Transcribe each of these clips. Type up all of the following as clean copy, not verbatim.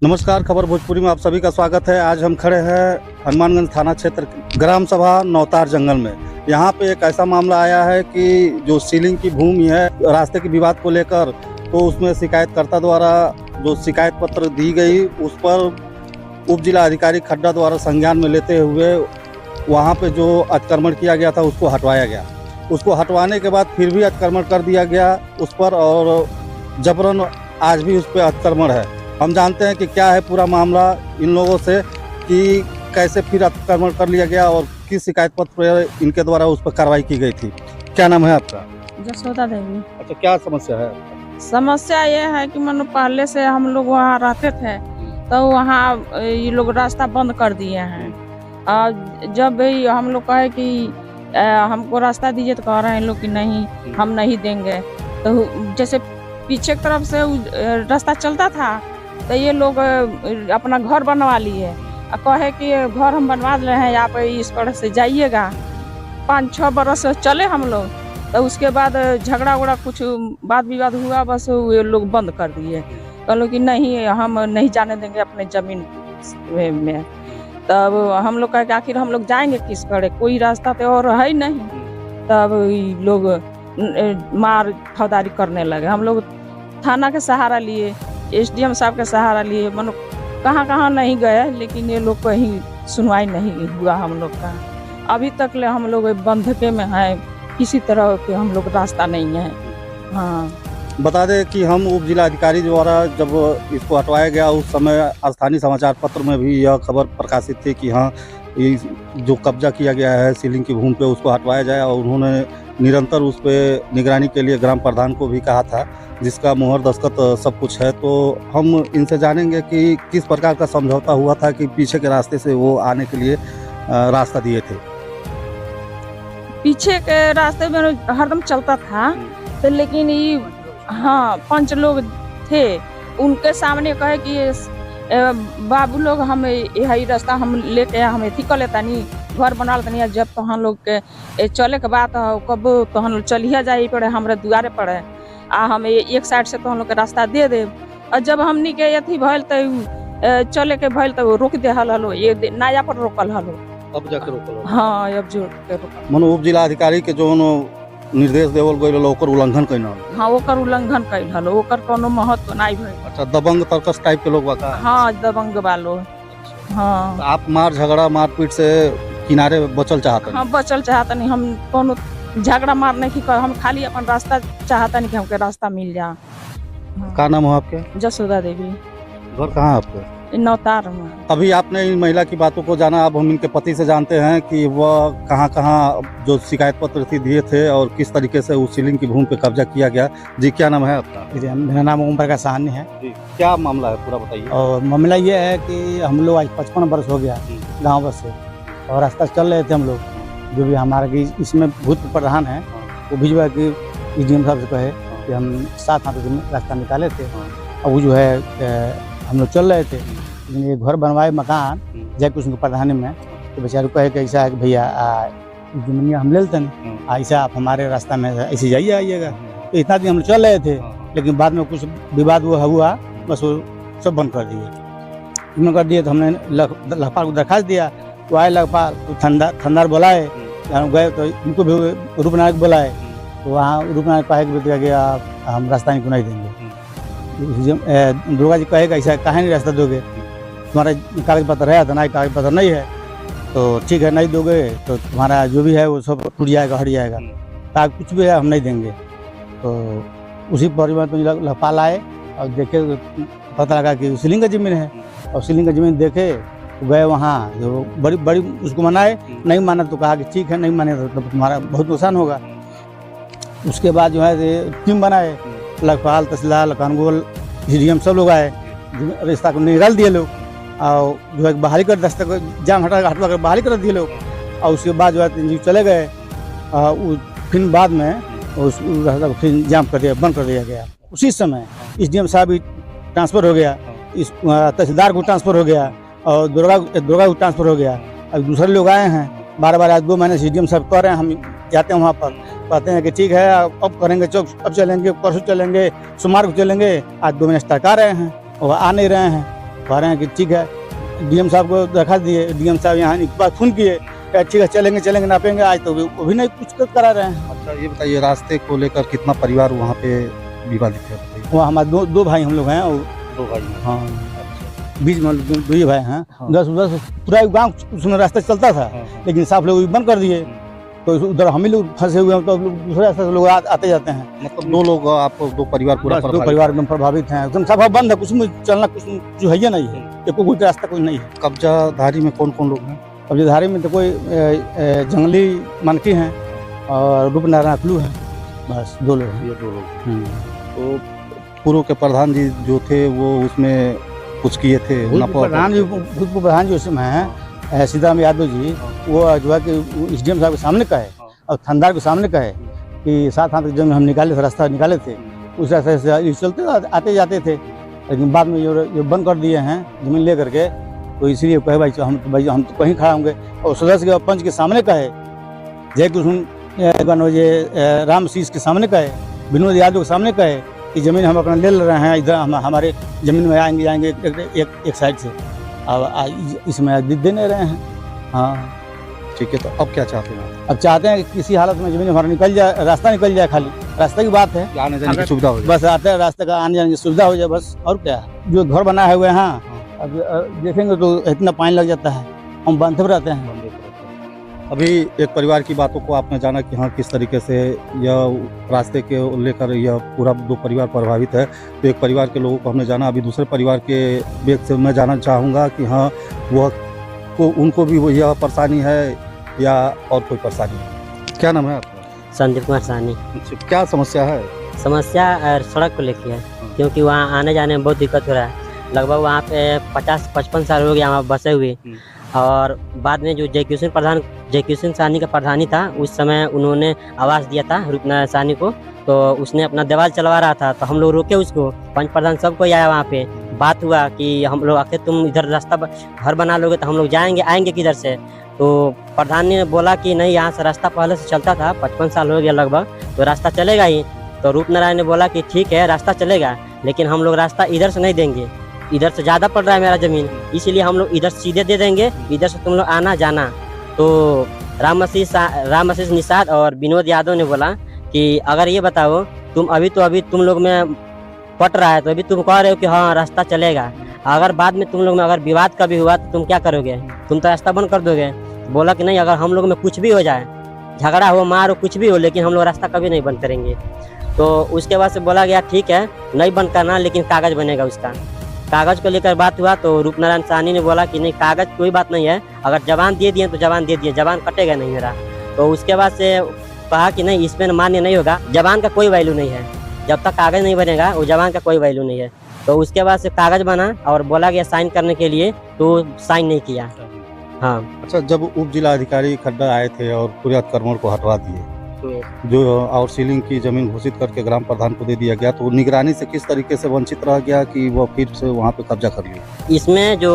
नमस्कार, खबर भोजपुरी में आप सभी का स्वागत है। आज हम खड़े हैं हनुमानगंज थाना क्षेत्र ग्राम सभा नौतार जंगल में। यहाँ पे एक ऐसा मामला आया है कि जो सीलिंग की भूमि है रास्ते के विवाद को लेकर, तो उसमें शिकायतकर्ता द्वारा जो शिकायत पत्र दी गई उस पर उप जिला अधिकारी खड्डा द्वारा संज्ञान में लेते हुए वहाँ पे जो अतिक्रमण किया गया था उसको हटवाया गया। उसको हटवाने के बाद फिर भी अतिक्रमण कर दिया गया उस पर, और जबरन आज भी उस पर अतिक्रमण है। हम जानते हैं कि क्या है पूरा मामला इन लोगों से, कि कैसे फिर अतिक्रमण कर लिया गया और किस शिकायत पत्र पर इनके द्वारा उस पर कार्रवाई की गई थी। क्या नाम है आपका? जसोदा देवी। अच्छा, क्या समस्या है? समस्या ये है कि मानो पहले से हम लोग वहाँ रहते थे तो वहाँ ये लोग रास्ता बंद कर दिए हैं। और जब भी हम लोग कहे कि हमको रास्ता दीजिए तो कह रहे हैं लोग कि नहीं, हम नहीं देंगे। तो जैसे पीछे की तरफ से रास्ता चलता था तो ये लोग अपना घर बनवा लिए और कहे कि घर हम बनवा रहे हैं, आप इस पर से जाइएगा। 5-6 बरस चले हम लोग, तो उसके बाद झगड़ा उगड़ा कुछ वाद विवाद हुआ, बस ये लोग बंद कर दिए। कहलो कि नहीं, हम नहीं जाने देंगे अपने जमीन में। तब हम लोग कहे कि आखिर हम लोग जाएंगे किस करे, कोई रास्ता तो और है नहीं। तब ये लोग मार फौदारी करने लगे। हम लोग थाना के सहारा लिए, SDM साहब के सहारा लिए, मनो कहाँ नहीं गए, लेकिन ये लोग कहीं सुनवाई नहीं हुआ हम लोग का। अभी तक ले हम लोग बंधके में हैं, किसी तरह के हम लोग रास्ता नहीं है। हाँ, बता दें कि हम उप जिला अधिकारी द्वारा जब इसको हटवाया गया उस समय स्थानीय समाचार पत्र में भी यह खबर प्रकाशित थी कि हाँ, ये जो कब्जा किया गया है सीलिंग की भूमि पे उसको हटवाया जाए, और उन्होंने निरंतर उस पर निगरानी के लिए ग्राम प्रधान को भी कहा था, जिसका मुहर दस्तखत सब कुछ है। तो हम इनसे जानेंगे कि किस प्रकार का समझौता हुआ था कि पीछे के रास्ते से वो आने के लिए रास्ता दिए थे। पीछे के रास्ते में हरदम चलता था, तो लेकिन ये हाँ 5 लोग थे, उनके सामने कहे कि बाबू लोग हम यही रास्ता हम लेके हम अथी कर लेता नहीं, घर बना लेता नहीं। जब तो हम लोग के चले के बात कब तो हम लोग चलिए जाए पड़े, हमारे दुआरे पड़े आ हम एक साइड से तो हम लोग के रास्ता दे दे। और जब हमनी के अथी भइल तो चले के भइल तो रोक दे हलो, ये नाया पर रोकल हलो। अब जाके रोकल? हाँ, अब जो रोकल। मनो उप जिला अधिकारी के जो निर्देश देवल गइल ओकर उल्लंघन कइल? हाँ, ओकर उल्लंघन कइल हलो, ओकर कोनो महत्व नहीं भइल। अच्छा, दबंग तर्कस टाइप के लोग बता? हाँ, दबंग वालो। हाँ, तो आप मार झगड़ा मारपीट से किनारे बचल चाहते? हाँ, बचल चाहता नहीं, हम कोनो झगड़ा मारने की हम खाली अपन रास्ता चाहता नहीं कि हमके रास्ता मिल जा। क्या नाम है आपके? जसोदा देवी। घर कहाँ है आपके? नौतार में। अभी आपने इन महिला की बातों को जाना, अब हम इनके पति से जानते हैं कि वह कहाँ जो शिकायत पत्र थी दिए थे और किस तरीके से उस सीलिंग की भूमि पे कब्जा किया गया। जी, क्या नाम है आपका? मेरा नाम ओम प्रकाश साहनी है। जी, क्या मामला है पूरा बताइए। और मामला ये है कि हम लोग आज 55 वर्ष हो गया गाँव बस से, और रास्ता चल रहे थे हम लोग, जो भी हमारे इसमें भूत प्रधान है वो भिजवा कि SDM साहब से कहे कि हम 7 हाथ में रास्ता निकाले थे। और वो जो है हम लोग चल रहे थे, लेकिन ये घर बनवाए मकान जाके उसको प्रधानी में, तो बेचारे कहे कि ऐसा है कि भैया जमीनिया हम ले लेते हैं, ऐसा आप हमारे रास्ता में ऐसे जाइए आइएगा। तो इतना दिन हम लोग चल रहे थे, लेकिन बाद में कुछ विवाद वो हुआ, बस वो सब बंद कर दिए। कर दिए तो हमने लखपाल को दरखास्त दिया, तो आए लखपाल, तो ठंडार बुलाए, गए तो इनको भी रूपनायक बुलाए, तो वहाँ रूपनायक कहे कि हम रास्ता इनको नहीं देंगे। दुर्गा जी कहेगा ऐसा कहाँ नहीं रास्ता दोगे, तुम्हारा कागज पत्र है तो नहीं, कागज पत्र नहीं है तो ठीक है नहीं दोगे तो तुम्हारा जो भी है वो सब टूट जाएगा, हट जाएगा, कागज कुछ भी है हम नहीं देंगे। तो उसी परिवार में लखपाल आए और देखे, पता लगा कि सीलिंग का ज़मीन है, और सीलिंग का ज़मीन देखे तो गए वहाँ, जो बड़ी उसको मनाए, नहीं माना तो कहा कि ठीक है, नहीं माने तो तुम्हारा बहुत नुकसान होगा। उसके बाद जो है टीम बनाए, लखपाल, तहसीलदार, कानून, SDM सब लोग आए, रास्ता को निकाल दिए लोग, और जो है बहाली कर रास्ते को जाम हटवा कर बहाली कर दिए लोग। और उसके बाद जो है चले गए, फिर बाद में उस रास्ता को फिर जाम कर दिया, बंद कर दिया गया। उसी समय SDM साहब भी ट्रांसफ़र हो गया, इस तहसीलदार को ट्रांसफ़र हो गया, और दुर्गा को ट्रांसफ़र हो गया। अब दूसरे लोग आए हैं, बार आज 2 महीने से SDM साहब कह रहे हैं, हम जाते हैं वहाँ पर, कहते हैं कि ठीक है अब करेंगे, चौक अब चलेंगे, परसों चलेंगे, सोमवार को चलेंगे। आज 2 महीने से टका रहे हैं और आ नहीं रहे हैं। कह रहे हैं कि ठीक है, डीएम साहब को दिखा दिए, डीएम साहब यहाँ एक बार फोन किए, कहा ठीक है चलेंगे नापेंगे, आज तो वो भी नहीं कुछ करा रहे हैं। अच्छा ये बताइए, रास्ते को लेकर कितना परिवार वहाँ पे विवादित है? बताइए। वहाँ हमारे दो भाई हम लोग हैं और 2 भाई हैं। हाँ बीच में दो ही भाई हैं। हाँ। 10 पूरा गाँव उसमें रास्ता चलता था, हाँ, हाँ। लेकिन साफ लोग बंद कर दिए, तो उधर हम ही लोग फंसे हुए हैं, तो दूसरे रास्ते से लोग आते जाते हैं। मतलब 2 लोग, आपको 2 परिवार पूरा बस 2 प्रभावित परिवार एकदम प्रभावित हैं, एकदम सब बंद है, कुछ में चलना कुछ जो है नहीं है, ये कोई रास्ता कोई नहीं है। है। कब्जाधारी में कौन कौन लोग हैं? कब्जाधारी में तो कोई जंगली मानकी हैं और रूपनारायण अकलू हैं, बस 2 लोग हैं। ये 2 लोग। तो पूर्व के प्रधान जी जो थे वो उसमें कुछ किए थे? भूतपूर्व प्रधान जी उसमें हैं सीताराम यादव जी, वो जो है कि एसडीएम साहब के सामने कहे और थानेदार के सामने कहे कि 7 हाथ जब हम निकाले थे, रास्ता निकाले थे, उस रास्ते से चलते आते जाते थे, लेकिन बाद में ये बंद कर दिए हैं जमीन ले करके, तो इसलिए कहे भाई हम तो कहीं खड़ा होंगे। और सदस्य के पंच के सामने कहे, जय कृष्ण ये राम शीष के सामने कहे, विनोद यादव के सामने कहे कि जमीन हम अपना ले रहे हैं, इधर हम हमारे जमीन में जाएंगे एक साइड से, अब इसमें दे नहीं रहे हैं। हाँ ठीक है, तो अब क्या चाहते हैं? अब चाहते हैं कि किसी हालत में जमीन हमारा निकल जाए, रास्ता निकल जाए, खाली रास्ते की बात है, आने जाने की सुविधा हो जाए। बस आते हैं रास्ते का आने जाने की सुविधा हो जाए बस, और क्या। जो घर बनाए हुए हैं अब देखेंगे तो इतना पानी लग जाता है, हम बांधे रहते हैं। अभी एक परिवार की बातों को आपने जाना कि हाँ किस तरीके से यह रास्ते के लेकर यह पूरा 2 परिवार प्रभावित है। तो एक परिवार के लोगों को हमने जाना, अभी दूसरे परिवार के व्यक्ति से मैं जानना चाहूँगा कि हाँ उनको भी यह परेशानी है या और कोई परेशानी है? क्या नाम है आपका? संदीप कुमार साहनी। क्या समस्या है? समस्या सड़क को लेकर है, क्योंकि वहाँ आने जाने में बहुत दिक्कत हो रहा है। लगभग वहाँ पे 50-55 साल हो गया वहाँ बसे हुए, और बाद में जो जय किशन साहनी का प्रधानी था, उस समय उन्होंने आवास दिया था रूपनारायण साहनी को, तो उसने अपना दीवार चलवा रहा था, तो हम लोग रोके उसको, पंच प्रधान सबको आया वहाँ पे, बात हुआ कि हम लोग आखिर तुम इधर रास्ता घर बना लोगे तो हम लोग आएंगे किधर से। तो प्रधान ने बोला कि नहीं, यहाँ से रास्ता पहले से चलता था, 55 साल हो गया लगभग, तो रास्ता चलेगा ही। तो रूपनारायण ने बोला कि ठीक है रास्ता चलेगा, लेकिन हम लोग रास्ता इधर से नहीं देंगे, इधर से ज़्यादा पड़ रहा है मेरा ज़मीन, इसलिए हम लोग इधर सीधे दे देंगे, इधर से तुम लोग आना जाना। तो राम आशीष निषाद और विनोद यादव ने बोला कि अगर ये बताओ तुम अभी तुम लोग में पट रहा है, तो अभी तुम कह रहे हो कि हाँ रास्ता चलेगा, अगर बाद में तुम लोग में अगर विवाद कभी हुआ तो तुम क्या करोगे? तुम तो रास्ता बंद कर दोगे। बोला कि नहीं, अगर हम लोग में कुछ भी हो जाए, झगड़ा हो, मार हो, कुछ भी हो, लेकिन हम लोग रास्ता कभी नहीं बंद करेंगे। तो उसके बाद से बोला गया ठीक है नहीं बंद करना, लेकिन कागज़ बनेगा उसका। कागज़ को लेकर बात हुआ, तो रूपनारायण साहनी ने बोला कि नहीं कागज़ कोई बात नहीं है, अगर जबान दे दिए तो जबान दे दिए, जबान कटेगा नहीं मेरा। तो उसके बाद से कहा कि नहीं इसमें मान्य नहीं होगा, जबान का कोई वैल्यू नहीं है, जब तक कागज़ नहीं बनेगा वो जबान का कोई वैल्यू नहीं है। तो उसके बाद से कागज़ बना और बोला गया साइन करने के लिए, तो साइन नहीं किया। हाँ अच्छा, जब उप जिला अधिकारी खड्डा आए थे और पूरे अतिक्रमण को हटवा दिए, जो और सीलिंग की जमीन घोषित करके ग्राम प्रधान को दे दिया गया, तो निगरानी से किस तरीके से वंचित रह गया कि वो फिर से वहाँ पे कब्जा कर लिया? इसमें जो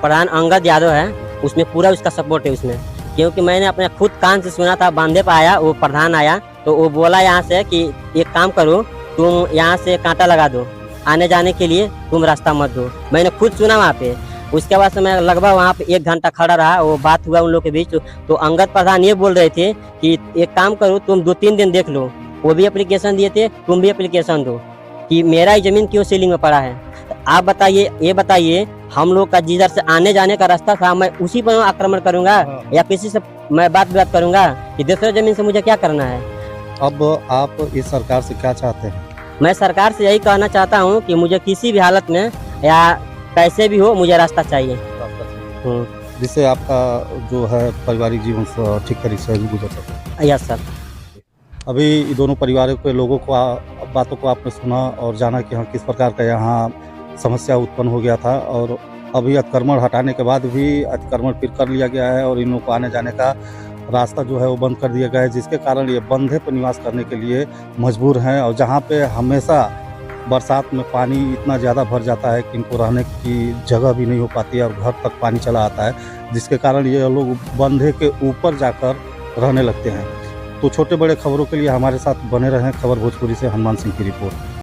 प्रधान अंगद यादव है उसमें पूरा उसका सपोर्ट है उसमें, क्योंकि मैंने अपने खुद कान से सुना था, बांधे पे आया वो प्रधान आया, तो वो बोला यहाँ से कि एक काम करो तुम यहाँ से कांटा लगा दो, आने जाने के लिए तुम रास्ता मत दो। मैंने खुद सुना वहाँ पे। उसके बाद से मैं लगभग वहाँ पे 1 घंटा खड़ा रहा, वो बात हुआ उन लोग के बीच। तो अंगद प्रधान ये बोल रहे थे कि एक काम करो तुम 2-3 दिन देख लो, वो भी एप्लीकेशन दिए थे, तुम भी एप्लीकेशन दो कि मेरा ही जमीन क्यों सीलिंग में पड़ा है। आप बताइए, ये बताइए हम लोग का जिधर से आने जाने का रास्ता था, मैं उसी पर आक्रमण करूंगा या किसी से मैं बात करूंगा कि दूसरे जमीन से मुझे क्या करना है? अब आप इस सरकार से क्या चाहते हैं? मैं सरकार से यही कहना चाहता हूँ कि मुझे किसी भी हालत में या कैसे भी हो मुझे रास्ता चाहिए, जिससे आपका जो है पारिवारिक जीवन ठीक तरीके से गुजर सके। Yes sir. अभी दोनों परिवारों के लोगों को बातों को आपने सुना और जाना कि हाँ किस प्रकार का यहाँ समस्या उत्पन्न हो गया था, और अभी अतिक्रमण हटाने के बाद भी अतिक्रमण फिर कर लिया गया है और इन लोगों को आने जाने का रास्ता जो है वो बंद कर दिया गया है, जिसके कारण ये बंधे पर निवास करने के लिए मजबूर हैं। और जहाँ पे हमेशा बरसात में पानी इतना ज़्यादा भर जाता है कि इनको रहने की जगह भी नहीं हो पाती है और घर तक पानी चला आता है, जिसके कारण ये लोग बंधे के ऊपर जाकर रहने लगते हैं। तो छोटे बड़े खबरों के लिए हमारे साथ बने रहें। खबर भोजपुरी से हनुमान सिंह की रिपोर्ट।